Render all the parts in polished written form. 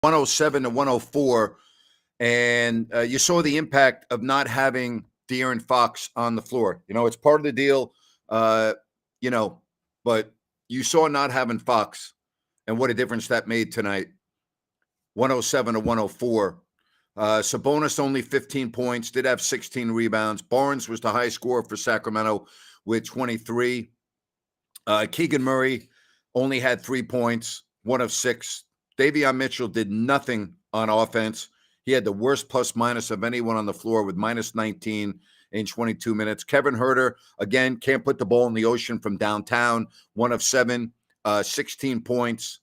107 to 104. And you saw the impact of not having De'Aaron Fox on the floor. It's part of the deal, but you saw not having Fox and what a difference that made tonight. 107 to 104. Sabonis only 15 points, did have 16 rebounds. Barnes was the high scorer for Sacramento with 23. Keegan Murray only had 3 points, 1 of 6. Davion Mitchell did nothing on offense. He had the worst plus-minus of anyone on the floor with minus 19 in 22 minutes. Kevin Huerter, again, can't put the ball in the ocean from downtown. 1 of 7, 16 points.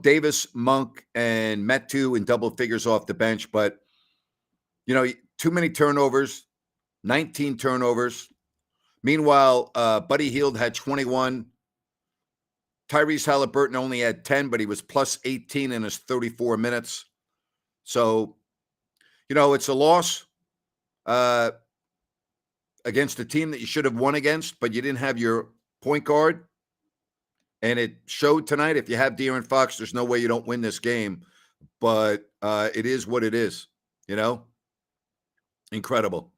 Davis, Monk, and Metu in double figures off the bench. But, too many turnovers, 19 turnovers. Meanwhile, Buddy Hield had 21. Tyrese Halliburton only had 10, but he was plus 18 in his 34 minutes. So, it's a loss against a team that you should have won against, but you didn't have your point guard. And it showed tonight. If you have De'Aaron Fox, there's no way you don't win this game. But it is what it is, Incredible.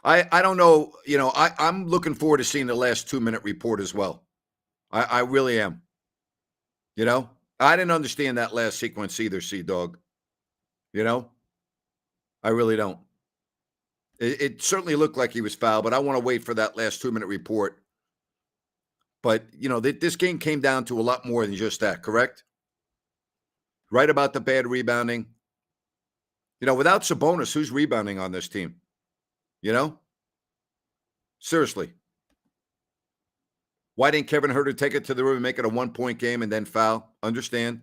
I don't know. I'm looking forward to seeing the last 2-minute report as well. I really am. I didn't understand that last sequence either, Sea-Dog. I really don't. It certainly looked like he was fouled, but I want to wait for that last 2-minute report. But, this game came down to a lot more than just that, correct? Right about the bad rebounding. Without Sabonis, who's rebounding on this team? Seriously. Why didn't Kevin Huerter take it to the rim and make it a 1-point game and then foul? Understand.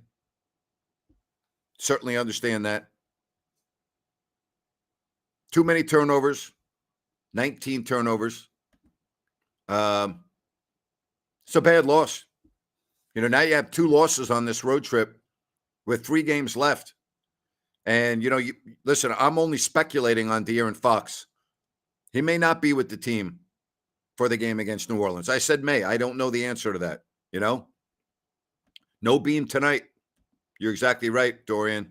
Certainly understand that. Too many turnovers. 19 turnovers. It's a bad loss. Now you have 2 losses on this road trip with 3 games left. And, listen, I'm only speculating on De'Aaron Fox. He may not be with the team for the game against New Orleans. I said may. I don't know the answer to that, No Beam tonight. You're exactly right, Dorian.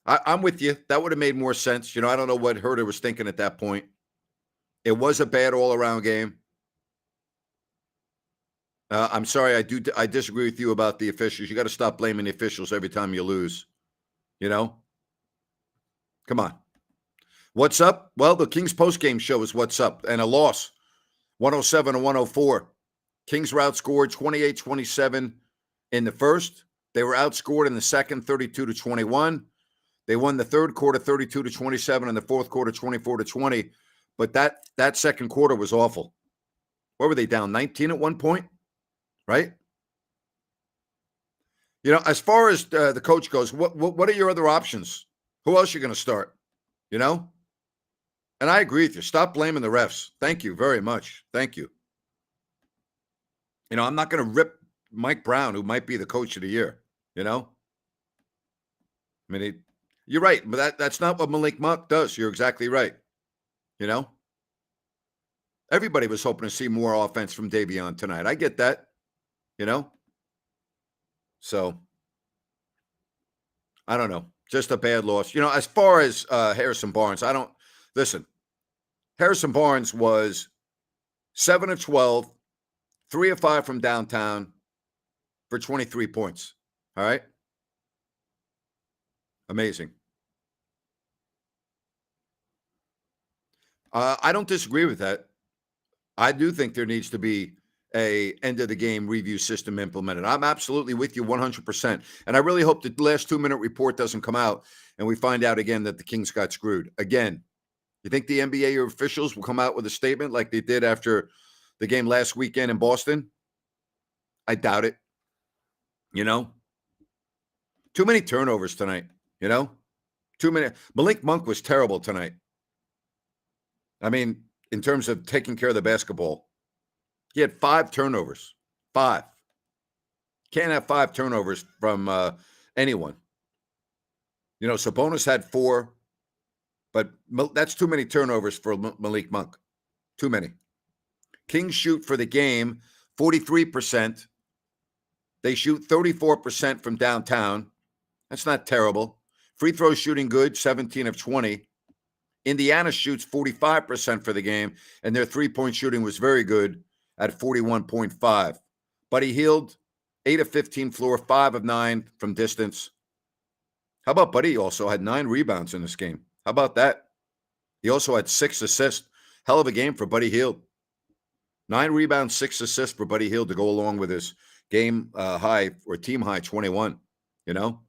I'm with you. That would have made more sense. I don't know what Huerter was thinking at that point. It was a bad all-around game. I'm sorry. I disagree with you about the officials. You got to stop blaming the officials every time you lose. Come on. What's up? Well, the Kings postgame show is what's up. And a loss, 107 to 104. Kings were outscored 28-27 in the first. They were outscored in the second, 32 to 21. They won the third quarter, 32 to 27, and the fourth quarter, 24 to 20. But that second quarter was awful. What were they down? 19 at one point, right? As far as the coach goes, what are your other options? Who else are you going to start? And I agree with you. Stop blaming the refs. Thank you very much. Thank you. I'm not going to rip Mike Brown, who might be the coach of the year. I mean, you're right, but that's not what Malik Monk does. You're exactly right. Everybody was hoping to see more offense from Davion tonight. I get that. So I don't know. Just a bad loss. As far as Harrison Barnes, listen. Harrison Barnes was 7 of 12, 3 of 5 from downtown for 23 points. All right. Amazing. I don't disagree with that. I do think there needs to be a end of the game review system implemented. I'm absolutely with you 100%. And I really hope the last 2-minute report doesn't come out and we find out again that the Kings got screwed. Again, you think the NBA officials will come out with a statement like they did after the game last weekend in Boston? I doubt it. Too many turnovers tonight, Too many. Malik Monk was terrible tonight. I mean, in terms of taking care of the basketball. He had 5 turnovers. 5. Can't have 5 turnovers from anyone. Sabonis had 4, but that's too many turnovers for Malik Monk. Too many. Kings shoot for the game 43%. They shoot 34% from downtown. That's not terrible. Free throw shooting good, 17 of 20. Indiana shoots 45% for the game, and their three-point shooting was very good at 41.5. Buddy Hield, 8 of 15 floor, 5 of 9 from distance. How about Buddy also had 9 rebounds in this game? How about that? He also had 6 assists. Hell of a game for Buddy Hield. 9 rebounds, 6 assists for Buddy Hield to go along with his game high or team high 21, you know?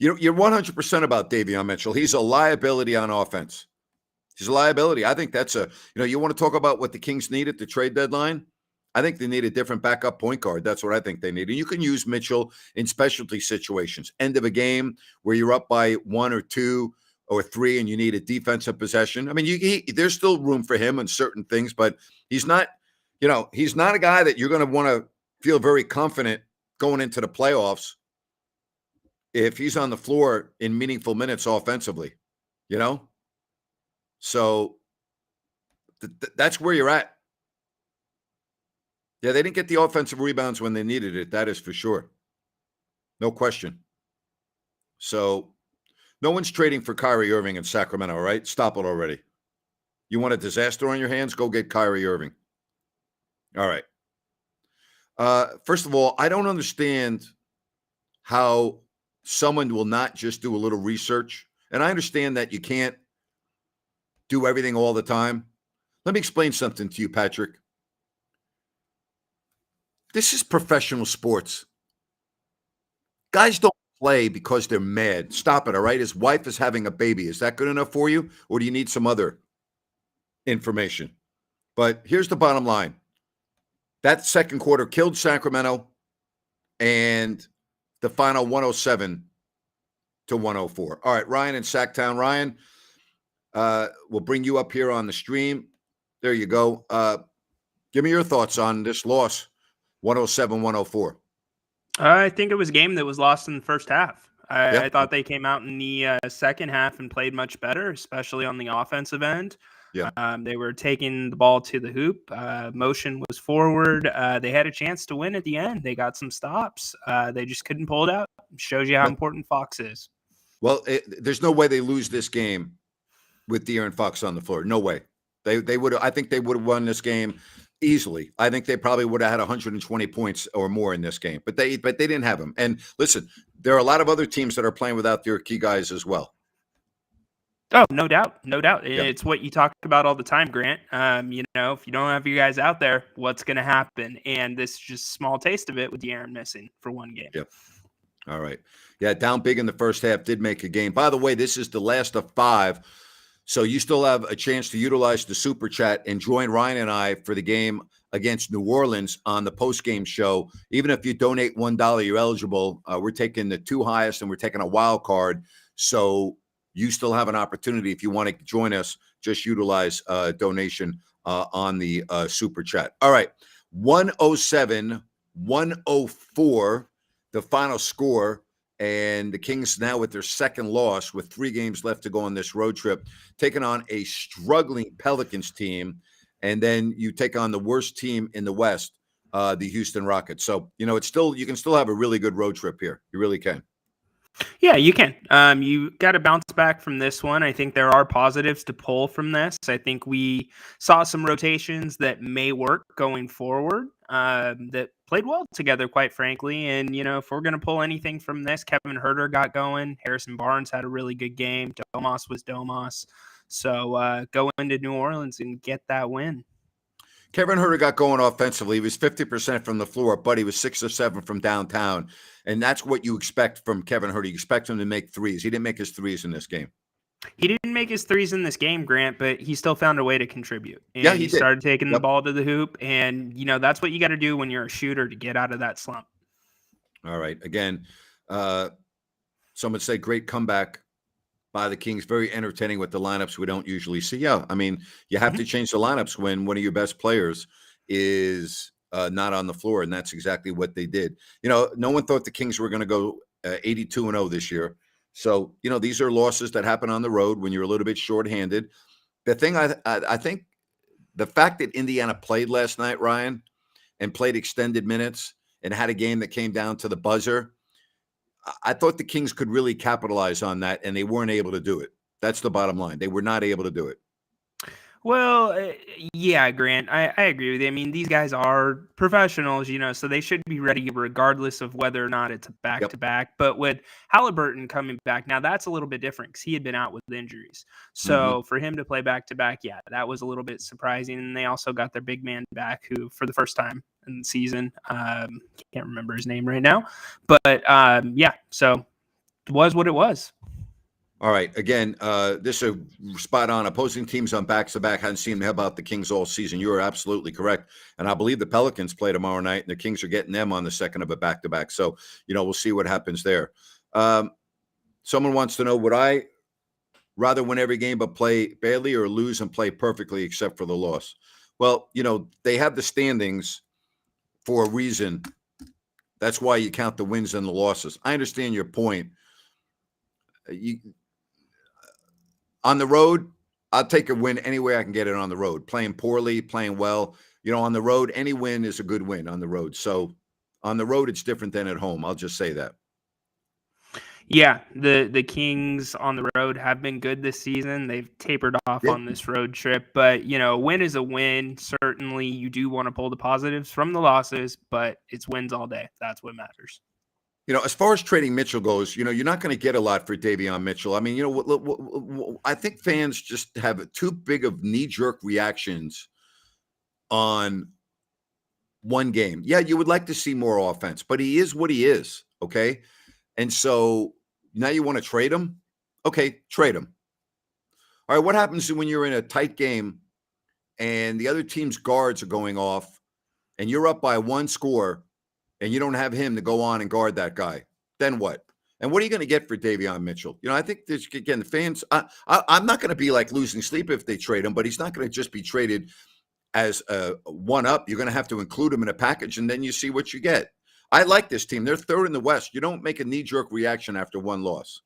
You're 100% about Davion Mitchell. He's a liability on offense. He's a liability. I think that's you want to talk about what the Kings need at the trade deadline? I think they need a different backup point guard. That's what I think they need. And you can use Mitchell in specialty situations. End of a game where you're up by 1 or 2 or 3 and you need a defensive possession. I mean, there's still room for him on certain things, but he's not a guy that you're going to want to feel very confident going into the playoffs if he's on the floor in meaningful minutes offensively, So that's where you're at. Yeah, they didn't get the offensive rebounds when they needed it. That is for sure. No question. So no one's trading for Kyrie Irving in Sacramento, right? Stop it already. You want a disaster on your hands? Go get Kyrie Irving. All right. First of all, I don't understand how someone will not just do a little research. And I understand that you can't do everything all the time. Let me explain something to you, Patrick. This is professional sports. Guys don't play because they're mad. Stop it, all right? His wife is having a baby. Is that good enough for you? Or do you need some other information? But here's the bottom line. That second quarter killed Sacramento, and the final 107 to 104. All right, Ryan in Sacktown. Ryan, we'll bring you up here on the stream. There you go. Give me your thoughts on this loss, 107-104. I think it was a game that was lost in the first half. I thought they came out in the second half and played much better, especially on the offensive end. Yeah. They were taking the ball to the hoop. Motion was forward. They had a chance to win at the end. They got some stops. They just couldn't pull it out. Shows you how important Fox is. Well, there's no way they lose this game with De'Aaron Fox on the floor. No way. They would. I think they would have won this game easily. I think they probably would have had 120 points or more in this game. But they didn't have him. And listen, there are a lot of other teams that are playing without their key guys as well. Oh, no doubt. No doubt. Yeah. It's what you talk about all the time, Grant. If you don't have your guys out there, what's going to happen? And this is just a small taste of it with De'Aaron missing for one game. Yep. All right. Yeah, down big in the first half, did make a game. By the way, this is the last of 5. So you still have a chance to utilize the Super Chat and join Ryan and I for the game against New Orleans on the post-game show. Even if you donate $1, you're eligible. We're taking the 2 highest, and we're taking a wild card. So you still have an opportunity if you want to join us. Just utilize donation on the Super Chat. All right, 107-104, the final score. And the Kings now with their second loss with 3 games left to go on this road trip, taking on a struggling Pelicans team. And then you take on the worst team in the West, the Houston Rockets. So, you can still have a really good road trip here. You really can. Yeah, you can. You got to bounce back from this one. I think there are positives to pull from this. I think we saw some rotations that may work going forward that played well together, quite frankly. And, if we're going to pull anything from this, Kevin Huerter got going. Harrison Barnes had a really good game. Domas was Domas. So go into New Orleans and get that win. Kevin Huerter got going offensively. He was 50% from the floor, but he was 6 of 7 from downtown. And that's what you expect from Kevin Huerter. You expect him to make threes. He didn't make his threes in this game. He didn't make his threes in this game, Grant, but he still found a way to contribute. And yeah, he started taking the ball to the hoop. And, that's what you got to do when you're a shooter to get out of that slump. All right. Again, some would say great comeback by the Kings. Very entertaining with the lineups we don't usually see. Yeah, I mean, you have to change the lineups when one of your best players is not on the floor, and that's exactly what they did. No one thought the Kings were going to go 82-0 this year. So, these are losses that happen on the road when you're a little bit shorthanded. The thing I think the fact that Indiana played last night, Ryan, and played extended minutes and had a game that came down to the buzzer. I thought the Kings could really capitalize on that, and they weren't able to do it. That's the bottom line. They were not able to do it. Well, yeah, Grant, I agree with you. I mean, these guys are professionals, so they should be ready regardless of whether or not it's a back Yep. to back. But with Halliburton coming back, now that's a little bit different because he had been out with injuries. Mhm. So for him to play back to back, yeah, that was a little bit surprising. And they also got their big man back, who for the first time in the season, can't remember his name right now, but yeah, so it was what it was. All right. Again, this is spot on. Opposing teams on backs to back hadn't seen how about the Kings all season. You are absolutely correct. And I believe the Pelicans play tomorrow night, and the Kings are getting them on the second of a back to back. So, we'll see what happens there. Someone wants to know, would I rather win every game but play badly, or lose and play perfectly except for the loss? Well, they have the standings for a reason. That's why you count the wins and the losses. I understand your point. On the road, I'll take a win any way I can get it on the road. Playing poorly, playing well. On the road, any win is a good win on the road. So on the road, it's different than at home. I'll just say that. Yeah, the Kings on the road have been good this season. They've tapered off Yeah. on this road trip, but a win is a win. Certainly, you do want to pull the positives from the losses, but it's wins all day. That's what matters. As far as trading Mitchell goes, you're not going to get a lot for Davion Mitchell. I mean, I think fans just have too big of knee-jerk reactions on one game. Yeah, you would like to see more offense, but he is what he is, okay? And so now you want to trade him? Okay, trade him. All right, what happens when you're in a tight game and the other team's guards are going off and you're up by one score and you don't have him to go on and guard that guy? Then what? And what are you going to get for Davion Mitchell? I think there's, again, the fans, I'm not going to be like losing sleep if they trade him, but he's not going to just be traded as a one-up. You're going to have to include him in a package, and then you see what you get. I like this team. They're third in the West. You don't make a knee-jerk reaction after one loss.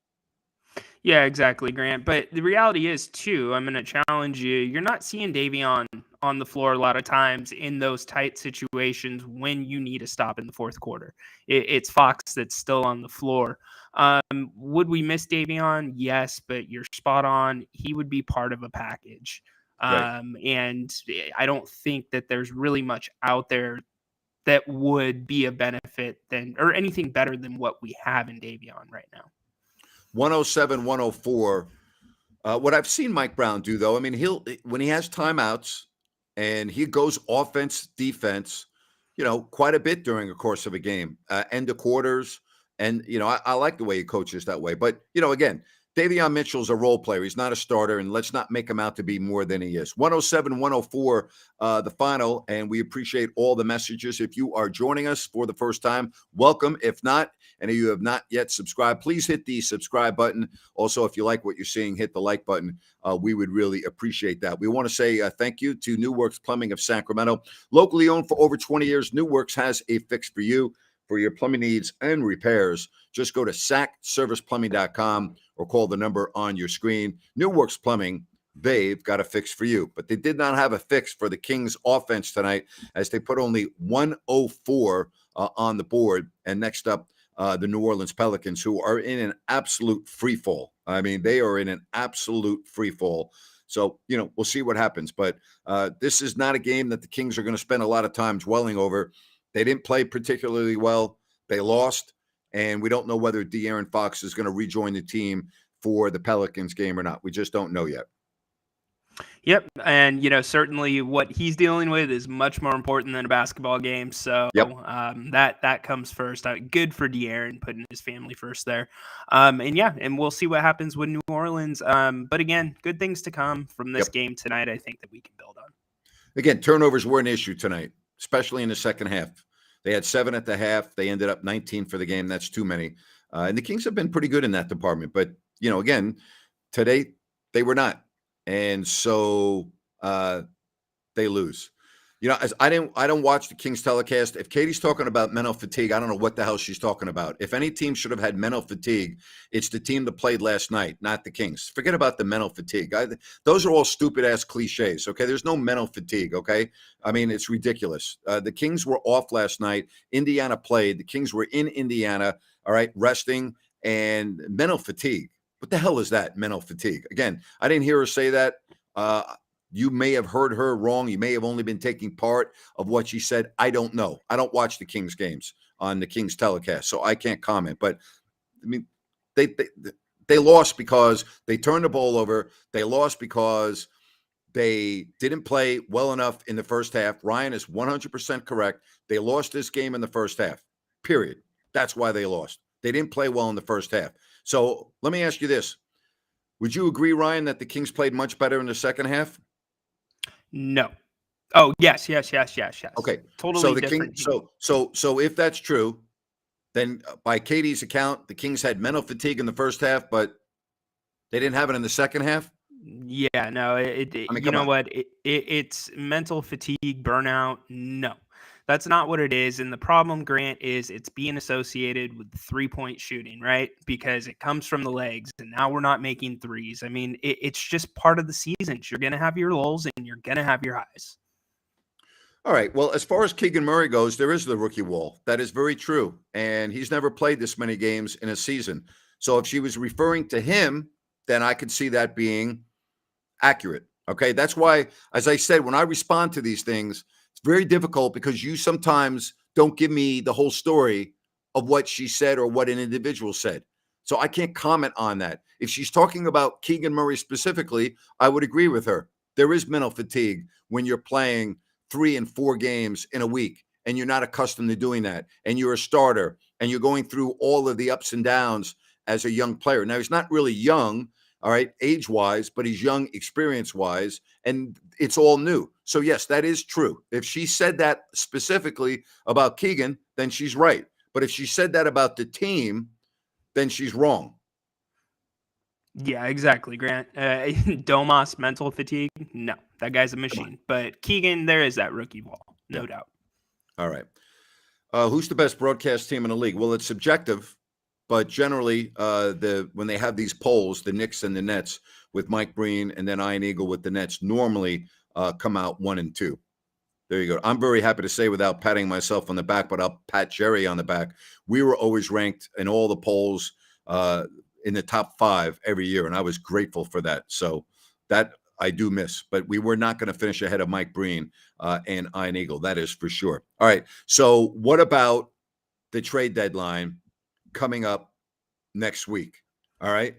Yeah, exactly, Grant. But the reality is, too, I'm going to challenge you. You're not seeing Davion on the floor a lot of times in those tight situations when you need a stop in the fourth quarter. It's Fox that's still on the floor. Would we miss Davion? Yes, but you're spot on. He would be part of a package. Right. And I don't think that there's really much out there that would be a benefit or anything better than what we have in Davion right now. 107, 104. What I've seen Mike Brown do, though, I mean, when he has timeouts and he goes offense, defense, quite a bit during the course of a game, end of quarters. And, I like the way he coaches that way. But, again, Davion Mitchell's a role player. He's not a starter, and let's not make him out to be more than he is. 107, 104, the final, and we appreciate all the messages. If you are joining us for the first time, welcome. If not, and if you have not yet subscribed, please hit the subscribe button. Also, if you like what you're seeing, hit the like button. We would really appreciate that. We want to say thank you to New Works Plumbing of Sacramento. Locally owned for over 20 years, New Works has a fix for you. For your plumbing needs and repairs, just go to sacserviceplumbing.com or call the number on your screen. New Works Plumbing, they've got a fix for you. But they did not have a fix for the Kings offense tonight, as they put only 104 on the board. And next up, the New Orleans Pelicans, who are in an absolute free fall. I mean, they are in an absolute free fall. So, we'll see what happens. But this is not a game that the Kings are going to spend a lot of time dwelling over. They didn't play particularly well. They lost, and we don't know whether De'Aaron Fox is going to rejoin the team for the Pelicans game or not. We just don't know yet. Yep, and certainly what he's dealing with is much more important than a basketball game. So Yep. That comes first. Good for De'Aaron putting his family first there. And we'll see what happens with New Orleans. But again, good things to come from this game tonight. I think that we can build on. Again, turnovers were an issue tonight, especially in the second half. They had 7 at the half. They ended up 19 for the game. That's too many. And the Kings have been pretty good in that department. But, again, today they were not. And so they lose. As I don't watch the Kings telecast. If Katie's talking about mental fatigue, I don't know what the hell she's talking about. If any team should have had mental fatigue, it's the team that played last night, not the Kings. Forget about the mental fatigue. Those are all stupid ass cliches. Okay, there's no mental fatigue. Okay, I mean it's ridiculous. The Kings were off last night. Indiana played. The Kings were in Indiana. All right, resting and mental fatigue. What the hell is that? Mental fatigue. Again, I didn't hear her say that. You may have heard her wrong. You may have only been taking part of what she said. I don't know. I don't watch the Kings games on the Kings telecast, so I can't comment. But I mean, they lost because they turned the ball over. They lost because they didn't play well enough in the first half. Ryan is 100% correct. They lost this game in the first half, period. That's why they lost. They didn't play well in the first half. So let me ask you this. Would you agree, Ryan, that the Kings played much better in the second half? No. Oh, yes. Okay. So Totally the King, different team. so if that's true, then by Katie's account, the Kings had mental fatigue in the first half, but they didn't have it in the second half. Yeah, no, I mean, you come know on. what? It's mental fatigue, burnout. No, that's not what it is. And the problem, Grant, is it's being associated with 3-point shooting, right? Because it comes from the legs, and now we're not making threes. I mean, it's just part of the seasons. You're going to have your lulls and you're going to have your highs. All right. Well, as far as Keegan Murray goes, there is the rookie wall. That is very true. And he's never played this many games in a season. So if she was referring to him, then I could see that being accurate. Okay. That's why, as I said, when I respond to these things, it's very difficult because you sometimes don't give me the whole story of what she said or what an individual said. So I can't comment on that. If she's talking about Keegan Murray specifically, I would agree with her. There is mental fatigue when you're playing 3 and 4 games in a week and you're not accustomed to doing that. And you're a starter and you're going through all of the ups and downs as a young player. Now, he's not really young, all right, age-wise, but he's young experience-wise, and it's all new. So, yes, that is true. If she said that specifically about Keegan, then she's right. But if she said that about the team, then she's wrong. Yeah, exactly, Grant. Domas, mental fatigue. No, that guy's a Come on. machine. But Keegan, there is that rookie wall, Yeah. no doubt. All right. Who's the best broadcast team in the league? Well, it's subjective, but generally, when they have these polls, the Knicks and the Nets with Mike Breen and then Ian Eagle with the Nets normally come out 1 and 2. There you go. I'm very happy to say, without patting myself on the back, but I'll pat Jerry on the back. We were always ranked in all the polls in the top 5 every year, and I was grateful for that. So that I do miss, but we were not going to finish ahead of Mike Breen and Ian Eagle. That is for sure. All right. So what about the trade deadline coming up next week? All right.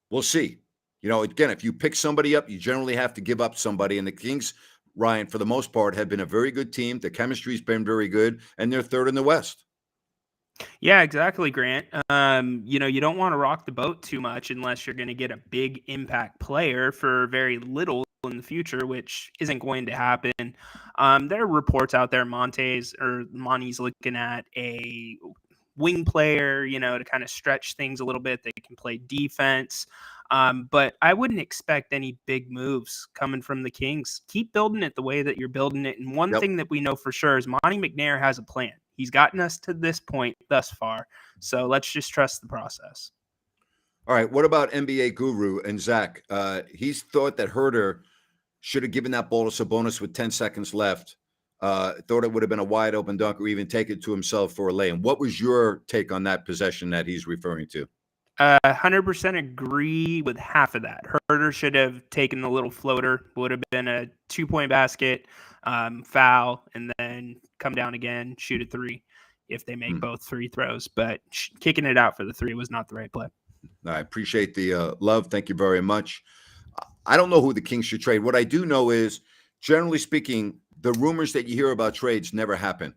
We'll see. Again, if you pick somebody up, you generally have to give up somebody. And the Kings, Ryan, for the most part, have been a very good team. The chemistry's been very good, and they're third in the West. Yeah, exactly, Grant. You don't want to rock the boat too much unless you're going to get a big impact player for very little in the future, which isn't going to happen. There are reports out there Monty's looking at a wing player, to kind of stretch things a little bit. They can play defense. But I wouldn't expect any big moves coming from the Kings. Keep building it the way that you're building it. And one Yep. thing that we know for sure is Monty McNair has a plan. He's gotten us to this point thus far. So let's just trust the process. All right. What about NBA guru and Zach? He's thought that Herter should have given that ball to Sabonis with 10 seconds left. Thought it would have been a wide open dunk or even take it to himself for a lay-in. What was your take on that possession that he's referring to? 100% agree with half of that. Herter should have taken the little floater. Would have been a 2-point basket, foul, and then come down again, shoot a 3 if they make both free throws. But kicking it out for the 3 was not the right play. I appreciate the love. Thank you very much. I don't know who the Kings should trade. What I do know is, generally speaking, the rumors that you hear about trades never happen.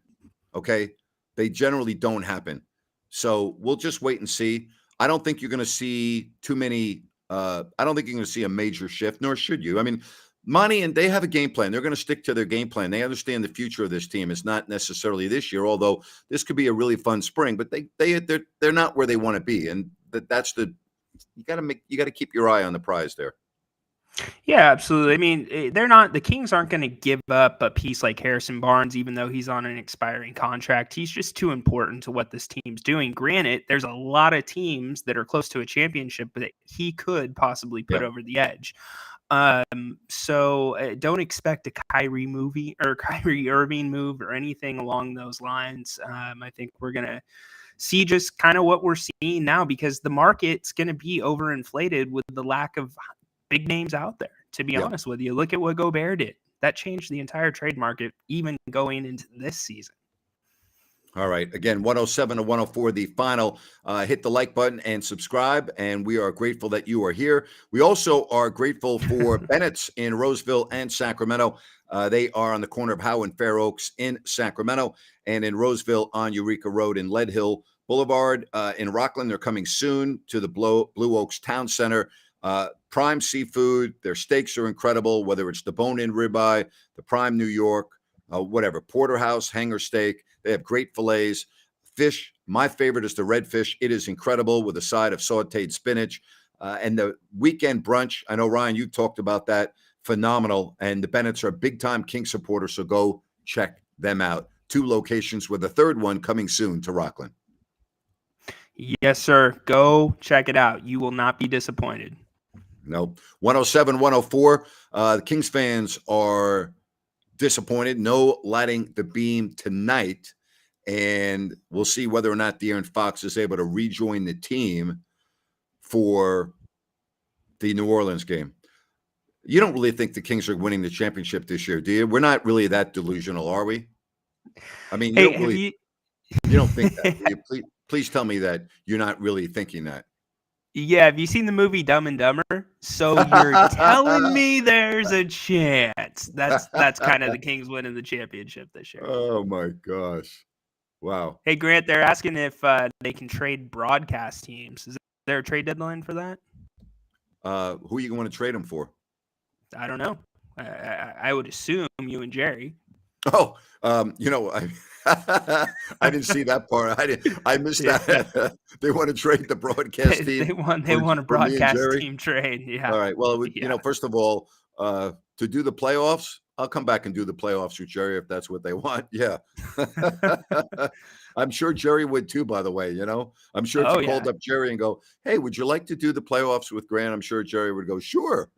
Okay? They generally don't happen. So we'll just wait and see. I don't think you're going to see too many. I don't think you're going to see a major shift, nor should you. I mean, Monty and they have a game plan. They're going to stick to their game plan. They understand the future of this team. It's not necessarily this year, although this could be a really fun spring. But they're not where they want to be, and that's you got to keep your eye on the prize there. Yeah, absolutely. I mean, the Kings aren't going to give up a piece like Harrison Barnes, even though he's on an expiring contract. He's just too important to what this team's doing. Granted, there's a lot of teams that are close to a championship that he could possibly put Yeah. over the edge. So don't expect a Kyrie movie or Kyrie Irving move or anything along those lines. I think we're going to see just kind of what we're seeing now because the market's going to be overinflated with the lack of big names out there. To be Yeah. honest with you, look at what Gobert did. That changed the entire trade market, even going into this season. All right. Again, 107 to 104, the final. Hit the like button and subscribe. And we are grateful that you are here. We also are grateful for Bennett's in Roseville and Sacramento. They are on the corner of Howe and Fair Oaks in Sacramento, and in Roseville on Eureka Road in Lead Hill Boulevard. In Rockland, they're coming soon to the Blue Oaks Town Center. Prime seafood. Their steaks are incredible, whether it's the bone-in ribeye, the prime New York, whatever, porterhouse, hanger steak. They have great fillets. Fish, my favorite is the red fish. It is incredible with a side of sauteed spinach. And the weekend brunch, I know, Ryan, you talked about that. Phenomenal. And the Bennetts are big-time King supporters, so go check them out. 2 locations with a third one coming soon to Rockland. Yes, sir. Go check it out. You will not be disappointed. No. 107, 104. The Kings fans are disappointed. No lighting the beam tonight. And we'll see whether or not De'Aaron Fox is able to rejoin the team for the New Orleans game. You don't really think the Kings are winning the championship this year, do you? We're not really that delusional, are we? I mean, you don't think that. Do you? Please tell me that you're not really thinking that. Yeah, have you seen the movie Dumb and Dumber? So you're telling me there's a chance. That's kind of the Kings winning the championship this year. Oh my gosh. Wow. Hey, Grant, they're asking if they can trade broadcast teams. Is there a trade deadline for that? Who are you going to trade them for? I don't know. I would assume you and Jerry. Oh, I didn't see that part. I missed that. They want to trade the broadcast team. They want a broadcast team trade. Yeah. All right. Well, first of all, to do the playoffs, I'll come back and do the playoffs with Jerry if that's what they want. Yeah. I'm sure Jerry would too, by the way. I'm sure if you called up Jerry and go, hey, would you like to do the playoffs with Grant? I'm sure Jerry would go, sure.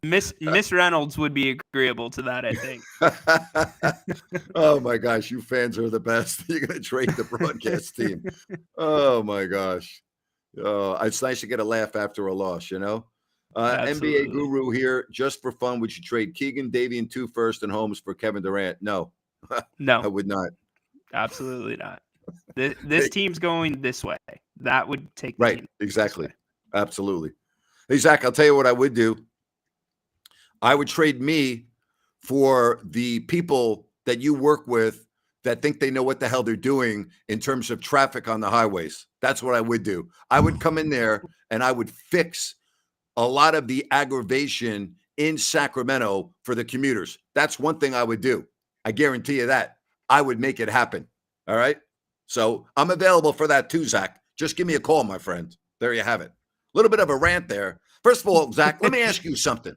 Miss Reynolds would be agreeable to that, I think. Oh my gosh, you fans are the best. You're going to trade the broadcast team. Oh my gosh. It's nice to get a laugh after a loss, NBA Guru here. Just for fun, would you trade Keegan, Davian 2 first and Holmes for Kevin Durant? No. No. I would not. Absolutely not. This team's going this way. That would take the right. team Exactly. Absolutely. Hey, Zach, I'll tell you what I would do. I would trade me for the people that you work with that think they know what the hell they're doing in terms of traffic on the highways. That's what I would do. I would come in there and I would fix a lot of the aggravation in Sacramento for the commuters. That's one thing I would do. I guarantee you that. I would make it happen. All right? So I'm available for that too, Zach. Just give me a call, my friend. There you have it. A little bit of a rant there. First of all, Zach, let me ask you something.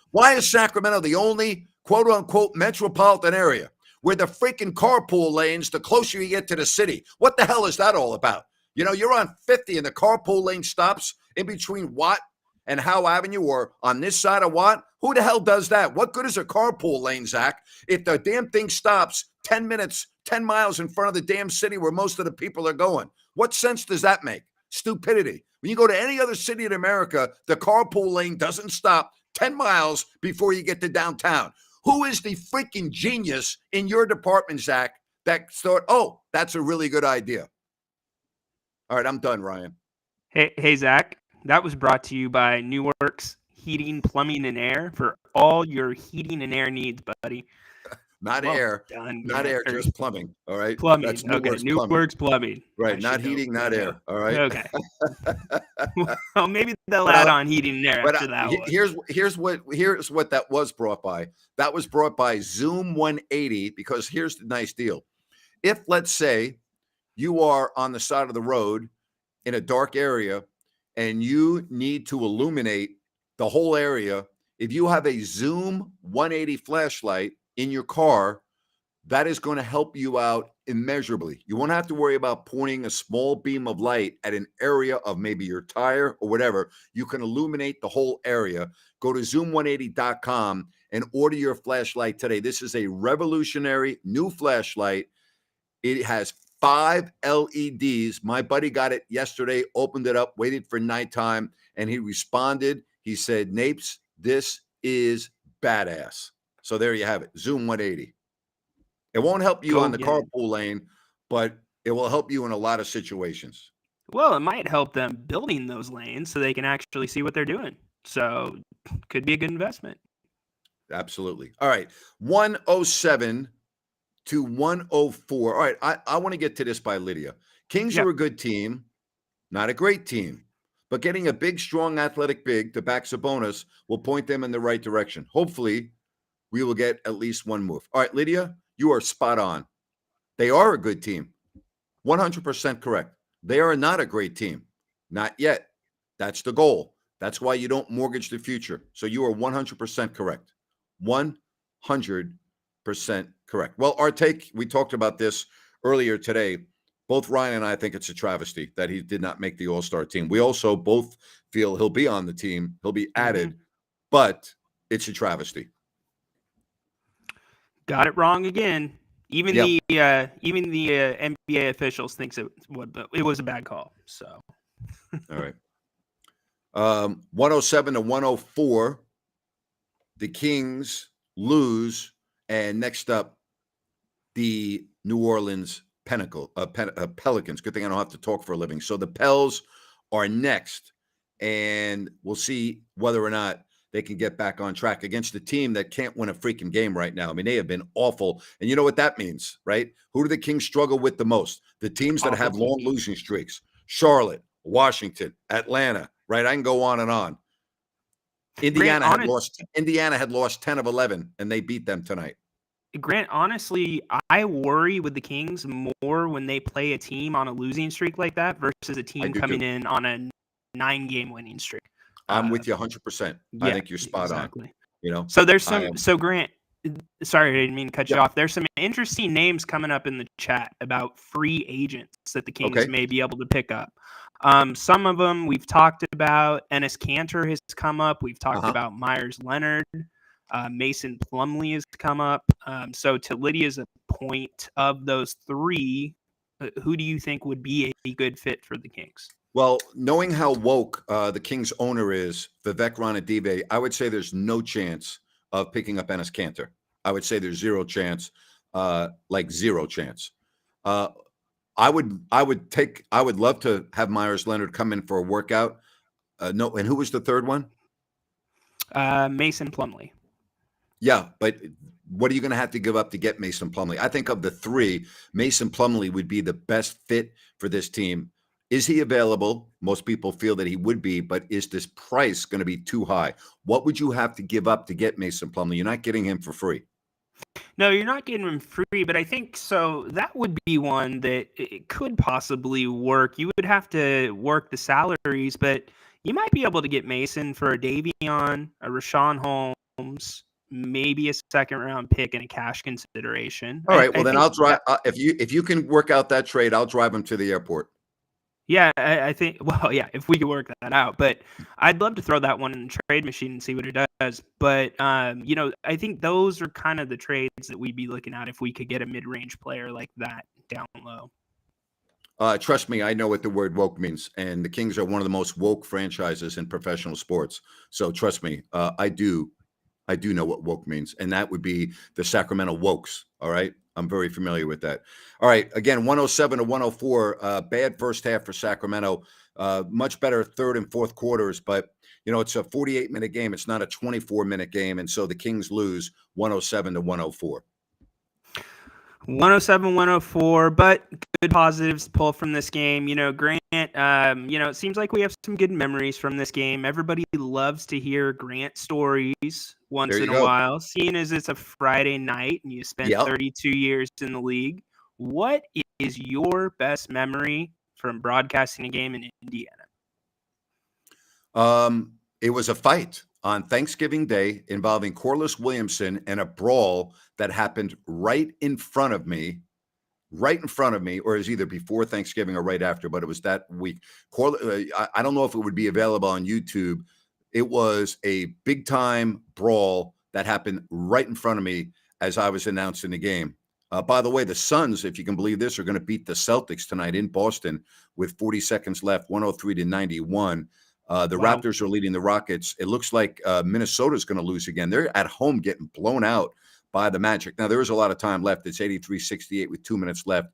Why is Sacramento the only quote-unquote metropolitan area where the freaking carpool lanes, the closer you get to the city? What the hell is that all about? You're on 50 and the carpool lane stops in between Watt and Howe Avenue or on this side of Watt. Who the hell does that? What good is a carpool lane, Zach, if the damn thing stops 10 minutes, 10 miles in front of the damn city where most of the people are going? What sense does that make? Stupidity. When you go to any other city in America, the carpool lane doesn't stop 10 miles before you get to downtown. Who is the freaking genius in your department, Zach, that thought, oh, that's a really good idea? All right, I'm done, Ryan. Hey, Zach, that was brought to you by New Works Heating, Plumbing, and Air for all your heating and air needs, buddy. Not air, just plumbing. All right. Plumbing. That's New Works Plumbing. Right. Not heating, not air. All right. Okay. Well, maybe they'll add on heating and air after that one. Here's what that was brought by. That was brought by Zoom 180, because here's the nice deal. If, let's say, you are on the side of the road in a dark area and you need to illuminate the whole area, if you have a Zoom 180 flashlight in your car, that is going to help you out immeasurably. You won't have to worry about pointing a small beam of light at an area of maybe your tire or whatever. You can illuminate the whole area. Go to zoom180.com and order your flashlight today. This is a revolutionary new flashlight. It has 5 LEDs. My buddy got it yesterday, opened it up, waited for nighttime, and he responded. He said, Napes, this is badass. So there you have it, Zoom 180. It won't help you Go on the get it. carpool lane, but it will help you in a lot of situations. Well, it might help them building those lanes so they can actually see what they're doing. So could be a good investment. Absolutely. All right. 107 to 104. All right. I want to get to this by Lydia. Kings Yeah. are a good team, not a great team, but getting a big, strong, athletic big to back Sabonis will point them in the right direction. Hopefully, we will get at least one move. All right, Lydia, you are spot on. They are a good team. 100% correct. They are not a great team. Not yet. That's the goal. That's why you don't mortgage the future. So you are 100% correct. 100% correct. Well, our take, we talked about this earlier today. Both Ryan and I think it's a travesty that he did not make the All-Star team. We also both feel he'll be on the team. He'll be added, but it's a travesty. Got it wrong again. Even Yep. the NBA officials thinks it was a bad call. So All right. 107 to 104. The Kings lose, and next up, the New Orleans Pelicans. Good thing I don't have to talk for a living. So the Pels are next, and we'll see whether or not they can get back on track against a team that can't win a freaking game right now. I mean, they have been awful. And you know what that means, right? Who do the Kings struggle with the most? The teams that have long losing streaks. Charlotte, Washington, Atlanta, right? I can go on and on. Indiana had lost 10 of 11, and they beat them tonight. Grant, honestly, I worry with the Kings more when they play a team on a losing streak like that versus a team coming in on a 9-game winning streak. I'm with you 100%. Yeah, I think you're spot on. You know, so there's some. So Grant, sorry, I didn't mean to cut you off. There's some interesting names coming up in the chat about free agents that the Kings may be able to pick up. Some of them we've talked about. Enes Kanter has come up. We've talked about Myers Leonard. Mason Plumlee has come up. So to Lydia's point, of those three, who do you think would be a good fit for the Kings? Well, knowing how woke the Kings owner is, Vivek Ranadive, I would say there's no chance of picking up Enes Kanter. I would say there's zero chance, like zero chance. I would love to have Myers Leonard come in for a workout. No, and who was the third one? Mason Plumlee. Yeah, but what are you going to have to give up to get Mason Plumlee? I think of the three, Mason Plumlee would be the best fit for this team. Is he available? Most people feel that he would be, but is this price going to be too high? What would you have to give up to get Mason Plumlee? You're not getting him for free. No, you're not getting him free, but I think so. That would be one that it could possibly work. You would have to work the salaries, but you might be able to get Mason for a Davion, a Rashawn Holmes, maybe a second-round pick and a cash consideration. All right, well then I'll drive. If you can work out that trade, I'll drive him to the airport. Yeah, I think. Well, yeah, if we could work that out, but I'd love to throw that one in the trade machine and see what it does. But I think those are kind of the trades that we'd be looking at if we could get a mid-range player like that down low. Trust me, I know what the word woke means, and the Kings are one of the most woke franchises in professional sports. So trust me, I do know what woke means, and that would be the Sacramento Wokes. All right. I'm very familiar with that. All right. Again, 107 to 104, bad first half for Sacramento, much better third and fourth quarters, but it's a 48-minute game. It's not a 24-minute game. And so the Kings lose 107 to 104. 107, 104, but good positives to pull from this game. Grant, it seems like we have some good memories from this game. Everybody loves to hear Grant stories once in a while, seeing as it's a Friday night and you spent 32 years in the league. What is your best memory from broadcasting a game in Indiana? It was a fight on Thanksgiving Day involving Corliss Williamson and a brawl that happened right in front of me, or it was either before Thanksgiving or right after, but it was that week. I don't know if it would be available on YouTube. It was a big time brawl that happened right in front of me as I was announcing the game. By the way, the Suns, if you can believe this, are going to beat the Celtics tonight in Boston with 40 seconds left, 103-91. The Wow. Raptors are leading the Rockets. It looks like Minnesota's going to lose again. They're at home getting blown out by the Magic. Now, there is a lot of time left. It's 83-68 with 2 minutes left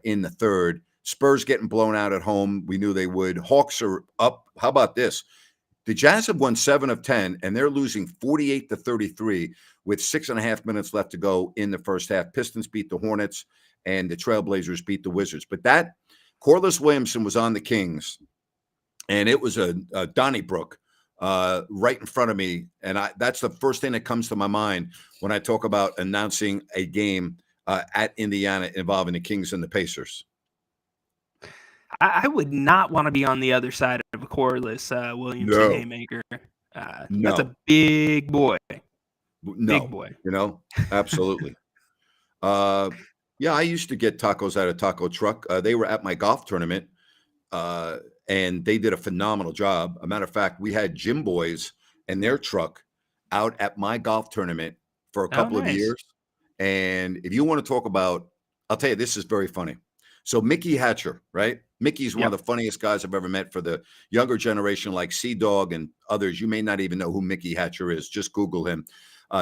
in the third. Spurs getting blown out at home. We knew they would. Hawks are up. How about this? The Jazz have won 7 of 10, and they're losing 48-33 with 6.5 minutes left to go in the first half. Pistons beat the Hornets, and the Trailblazers beat the Wizards. But that Corliss Williamson was on the Kings, and it was a Donnybrook right in front of me. And that's the first thing that comes to my mind when I talk about announcing a game at Indiana involving the Kings and the Pacers. I would not want to be on the other side of a Corliss Williamson haymaker. That's a big boy. Big boy. Absolutely. Yeah, I used to get tacos at a taco truck. They were at my golf tournament, and they did a phenomenal job. A matter of fact, we had Gym Boys and their truck out at my golf tournament for a couple of years. And if you want to talk about, I'll tell you, this is very funny. So Mickey Hatcher, right? Mickey's one of the funniest guys I've ever met. For the younger generation like Sea-Dog and others, you may not even know who Mickey Hatcher is. Just Google him.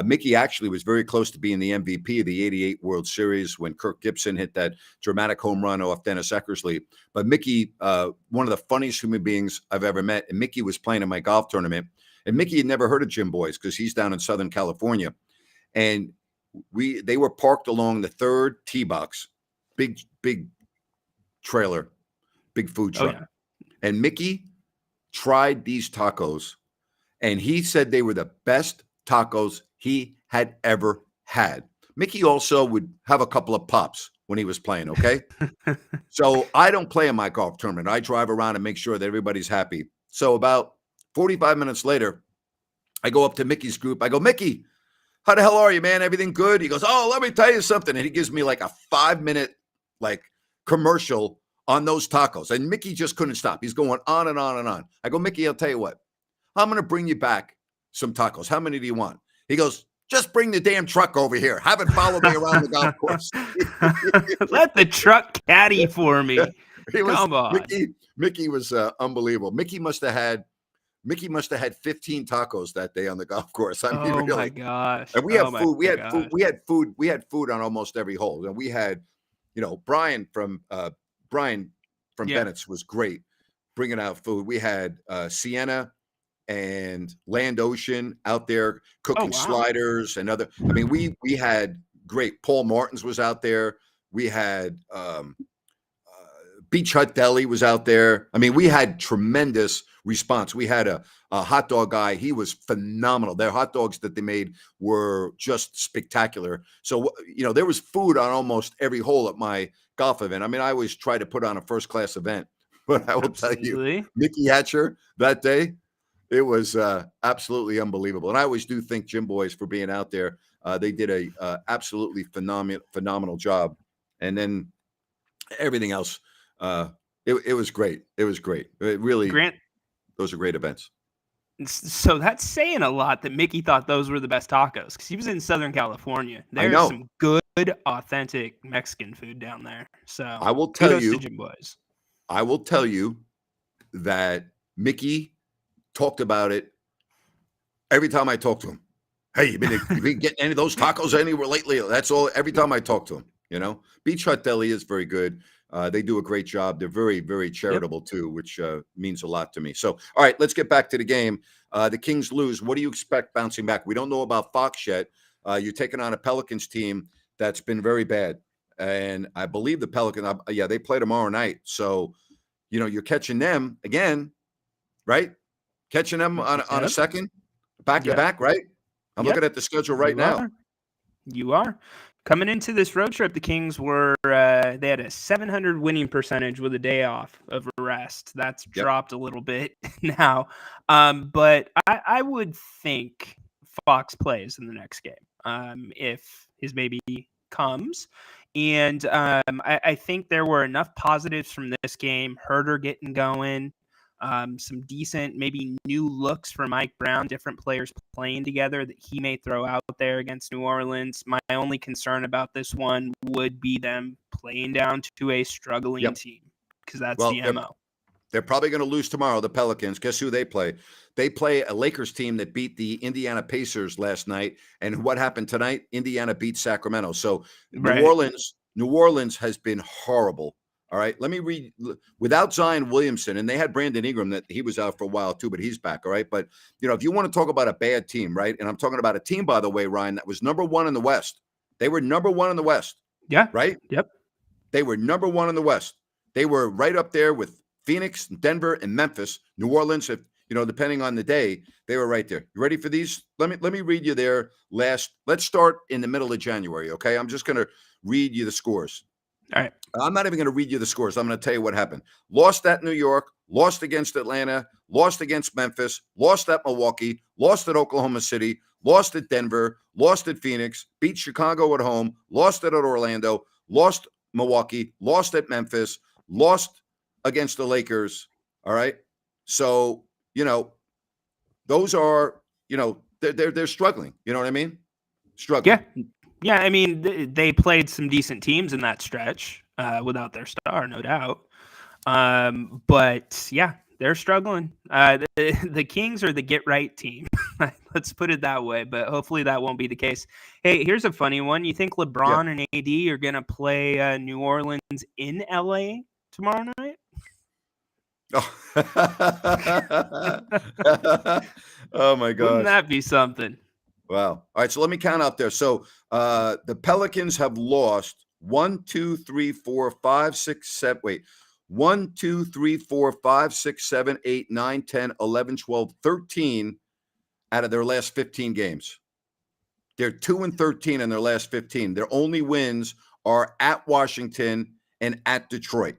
Mickey actually was very close to being the MVP of the '88 World Series when Kirk Gibson hit that dramatic home run off Dennis Eckersley. But Mickey, one of the funniest human beings I've ever met. And Mickey was playing in my golf tournament. And Mickey had never heard of Gym Boys because he's down in Southern California. And they were parked along the third tee box, big trailer, big food truck. And Mickey tried these tacos, and he said they were the best tacos he had ever had. Mickey also would have a couple of pops when he was playing, okay? So I don't play in my golf tournament. I drive around and make sure that everybody's happy. So about 45 minutes later, I go up to Mickey's group. I go, Mickey, how the hell are you, man? Everything good? He goes, oh, let me tell you something. And he gives me like a 5-minute commercial on those tacos. And Mickey just couldn't stop. He's going on and on and on. I go, Mickey, I'll tell you what. I'm going to bring you back some tacos. How many do you want? He goes, just bring the damn truck over here. Have it follow me around the golf course. Let the truck caddy for me. Come on. Mickey was unbelievable. Mickey must have had 15 tacos that day on the golf course. I mean, really. My gosh. And we had food. We had food on almost every hole. And we had, Brian from Bennett's was great bringing out food. We had Sienna and Land Ocean out there cooking sliders and other. I mean, we had great. Paul Martins was out there. We had Beach Hut Deli was out there. I mean, we had tremendous response. We had a hot dog guy. He was phenomenal. Their hot dogs that they made were just spectacular. So, there was food on almost every hole at my golf event. I mean, I always try to put on a first-class event, but I will tell you, Mickey Hatcher that day, it was absolutely unbelievable. And I always do thank Gym Boys for being out there. They did a absolutely phenomenal job. And then everything else, it was great. It was great. It really, Grant, those are great events. So that's saying a lot that Mickey thought those were the best tacos because he was in Southern California. There's some good, authentic Mexican food down there. So I will tell you, Gym Boys. I will tell you that Mickey talked about it every time I talk to him. Hey, you been getting any of those tacos anywhere lately? That's all. Every time I talk to him, Beach Hut Deli is very good. They do a great job. They're very, very charitable too, which means a lot to me. So, all right, let's get back to the game. The Kings lose. What do you expect bouncing back? We don't know about Fox yet. You're taking on a Pelicans team that's been very bad. And I believe the Pelicans, they play tomorrow night. So, you're catching them again, right? Catching them on a second, back to back, right? I'm looking at the schedule right now. You are. Coming into this road trip, the Kings were they had a 700 winning percentage with a day off of rest. That's dropped a little bit now, but I would think Fox plays in the next game if his baby comes. And I think there were enough positives from this game. Herder getting going. Some decent, maybe new looks for Mike Brown, different players playing together that he may throw out there against New Orleans. My only concern about this one would be them playing down to a struggling team, because that's the MO. They're probably going to lose tomorrow, the Pelicans. Guess who they play? They play a Lakers team that beat the Indiana Pacers last night. And what happened tonight? Indiana beat Sacramento. So New Orleans has been horrible. All right, let me read. Without Zion Williamson, and they had Brandon Ingram, that he was out for a while too, but he's back. All right, but if you want to talk about a bad team, right? And I'm talking about a team, by the way, Ryan, that was number one in the West. They were number one in the West. Yeah. Right. Yep. They were number one in the West. They were right up there with Phoenix, Denver, and Memphis. New Orleans, if depending on the day, they were right there. You ready for these? Let me read you their last. Let's start in the middle of January. Okay, I'm just going to read you the scores. All right. I'm not even going to read you the scores. I'm going to tell you what happened. Lost at New York, lost against Atlanta, lost against Memphis, lost at Milwaukee, lost at Oklahoma City, lost at Denver, lost at Phoenix, beat Chicago at home, lost at Orlando, lost Milwaukee, lost at Memphis, lost against the Lakers. All right. So, those are, they're struggling. You know what I mean? Struggling. Yeah. Yeah, I mean, they played some decent teams in that stretch without their star, no doubt. But, yeah, they're struggling. The Kings are the get-right team. Let's put it that way, but hopefully that won't be the case. Hey, here's a funny one. You think LeBron and AD are going to play New Orleans in L.A. tomorrow night? Oh, my God. Wouldn't that be something? Wow. All right, so let me count out there. So the Pelicans have lost 1, 2, 3, 4, 5, 6, 7. Wait, 1, 2, 3, 4, 5, 6, 7, 8, 9, 10, 11, 12, 13 out of their last 15 games. They're 2-13 in their last 15. Their only wins are at Washington and at Detroit.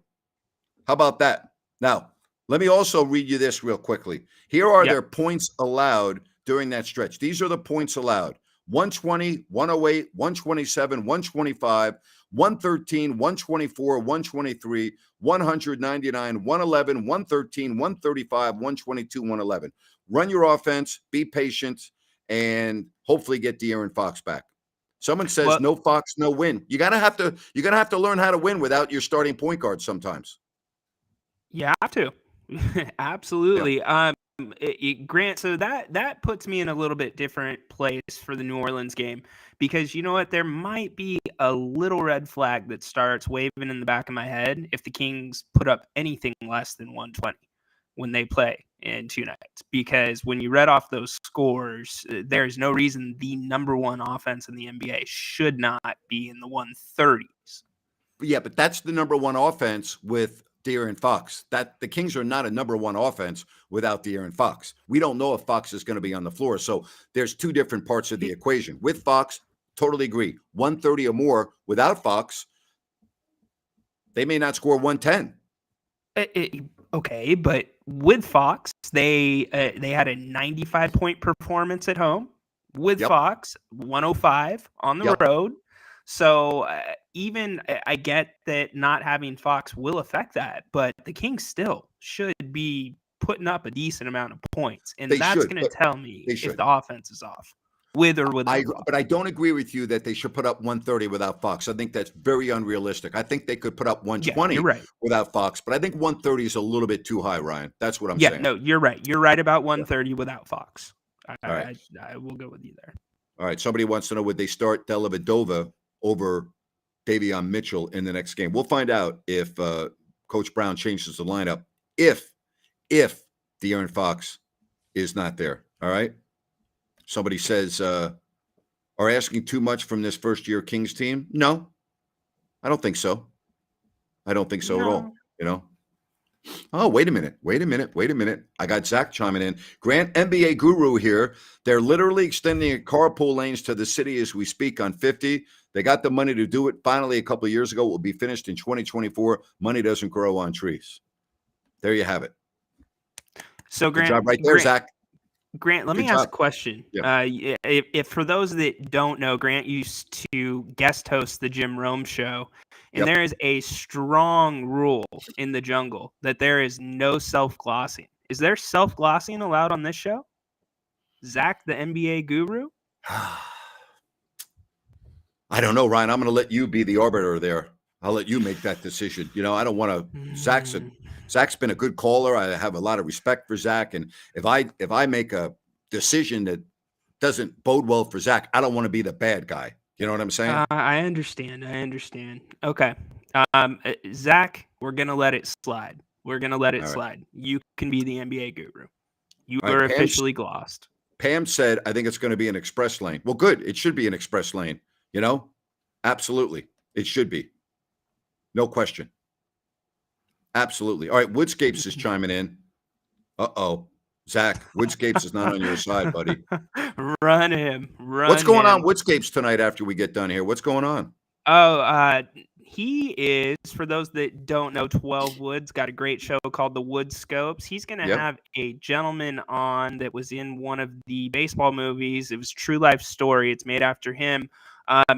How about that? Now, let me also read you this real quickly. Here are their points allowed during that stretch. These are the points allowed: 120, 108, 127, 125, 113, 124, 123, 199, 111, 113, 135, 122, 111. Run your offense, be patient, and hopefully get De'Aaron Fox back. Someone says no Fox, no win. You're gonna have to learn how to win without your starting point guard sometimes. You have to. Absolutely. Yeah. Grant, so that puts me in a little bit different place for the New Orleans game, because you know what, there might be a little red flag that starts waving in the back of my head if the Kings put up anything less than 120 when they play in 2 nights, because when you read off those scores, there's no reason the number one offense in the NBA should not be in the 130s. Yeah, but that's the number one offense with De'Aaron Fox. That the Kings are not a number one offense without De'Aaron Fox. We don't know if Fox is going to be on the floor. So there's two different parts of the equation. With Fox, totally agree. 130 or more. Without Fox, they may not score 110. Okay, but with Fox, they had a 95-point performance at home. With Fox, 105 on the road. So even I get that not having Fox will affect that, but the Kings still should be putting up a decent amount of points, and that's going to tell me if the offense is off, with or without Fox. But I don't agree with you that they should put up 130 without Fox. I think that's very unrealistic. I think they could put up 120 without Fox, but I think 130 is a little bit too high, Ryan. That's what I'm saying. No, you're right. You're right about 130 without Fox. I will go with you there. All right. Somebody wants to know, would they start Dellavedova over Davion Mitchell in the next game? We'll find out if Coach Brown changes the lineup if De'Aaron Fox is not there. All right. Somebody says, are asking too much from this first-year Kings team? No, I don't think so. I don't think so at all. Oh, wait a minute. I got Zach chiming in. Grant, NBA guru here. They're literally extending carpool lanes to the city as we speak on 50. They got the money to do it finally a couple of years ago. It will be finished in 2024. Money doesn't grow on trees. There you have it. So Good job right there, Zach. Grant, let Good me ask job. a question. Yeah. If for those that don't know, Grant used to guest host the Jim Rome show, and Yep. there is a strong rule in the jungle that there is no self-glossing. Is there self-glossing allowed on this show? Zach, the NBA guru? I don't know, Ryan. I'm going to let you be the arbiter there. I'll let you make that decision. You know, I don't want to. Zach's been a good caller. I have a lot of respect for Zach, and if I make a decision that doesn't bode well for Zach, I don't want to be the bad guy. You know what I'm saying? I understand. Okay. Zach, we're gonna let it slide. We're gonna let it All right. slide. You can be the NBA guru. You All are right, officially glossed. Pam said, I think it's going to be an express lane. Well, good. It should be an express lane. You know, absolutely. It should be. No question. Absolutely. All right. Woodscapes is chiming in. Uh-oh. Zach, Woodscapes is not on your side, buddy. Run him. What's going on, Woodscapes, tonight after we get done here? What's going on? Oh, he is, for those that don't know, 12 Woods got a great show called The Wood Scopes. He's going to have a gentleman on that was in one of the baseball movies. It was True Life Story. It's made after him.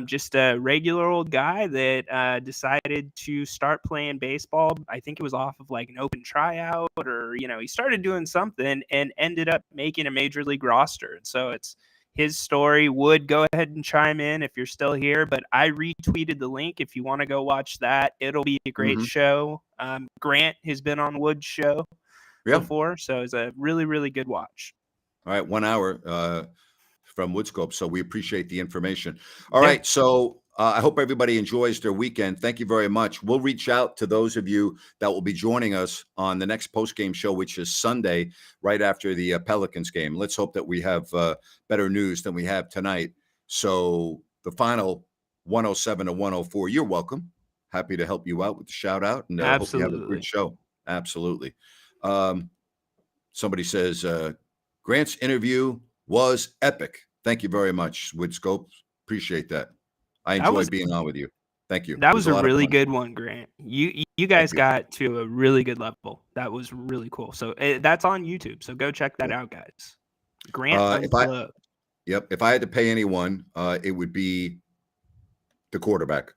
Just a regular old guy that decided to start playing baseball. I think it was off of like an open tryout, or, he started doing something and ended up making a major league roster. And so it's his story. Would go ahead and chime in if you're still here, but I retweeted the link if you want to go watch that. It'll be a great show. Grant has been on Wood's show before, so it's a really, really good watch. All right, 1 hour from Woodscope, so we appreciate the information. All right, so I hope everybody enjoys their weekend. Thank you very much. We'll reach out to those of you that will be joining us on the next post-game show, which is Sunday, right after the Pelicans game. Let's hope that we have better news than we have tonight. So the final 107 to 104, you're welcome. Happy to help you out with the shout out, and hope you have a good show. Absolutely. Somebody says, Grant's interview was epic. Thank you very much, Woodscope. Appreciate that. I enjoyed being on with you. Thank you. That was a really good one, Grant. You guys got to a really good level. That was really cool. So that's on YouTube. So go check that out, guys. Grant Unplugged. If I had to pay anyone, it would be the quarterback.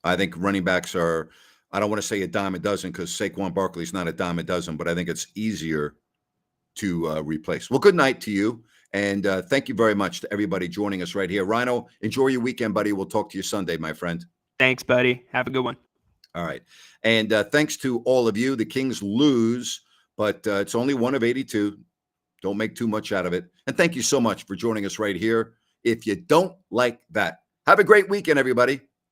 I think running backs are, I don't want to say a dime a dozen because Saquon Barkley's not a dime a dozen, but I think it's easier to replace. Well, good night to you. And thank you very much to everybody joining us right here. Rhino, enjoy your weekend, buddy. We'll talk to you Sunday, my friend. Thanks, buddy. Have a good one. All right. And thanks to all of you. The Kings lose, but it's only 1 of 82. Don't make too much out of it. And thank you so much for joining us right here. If you don't like that, have a great weekend, everybody.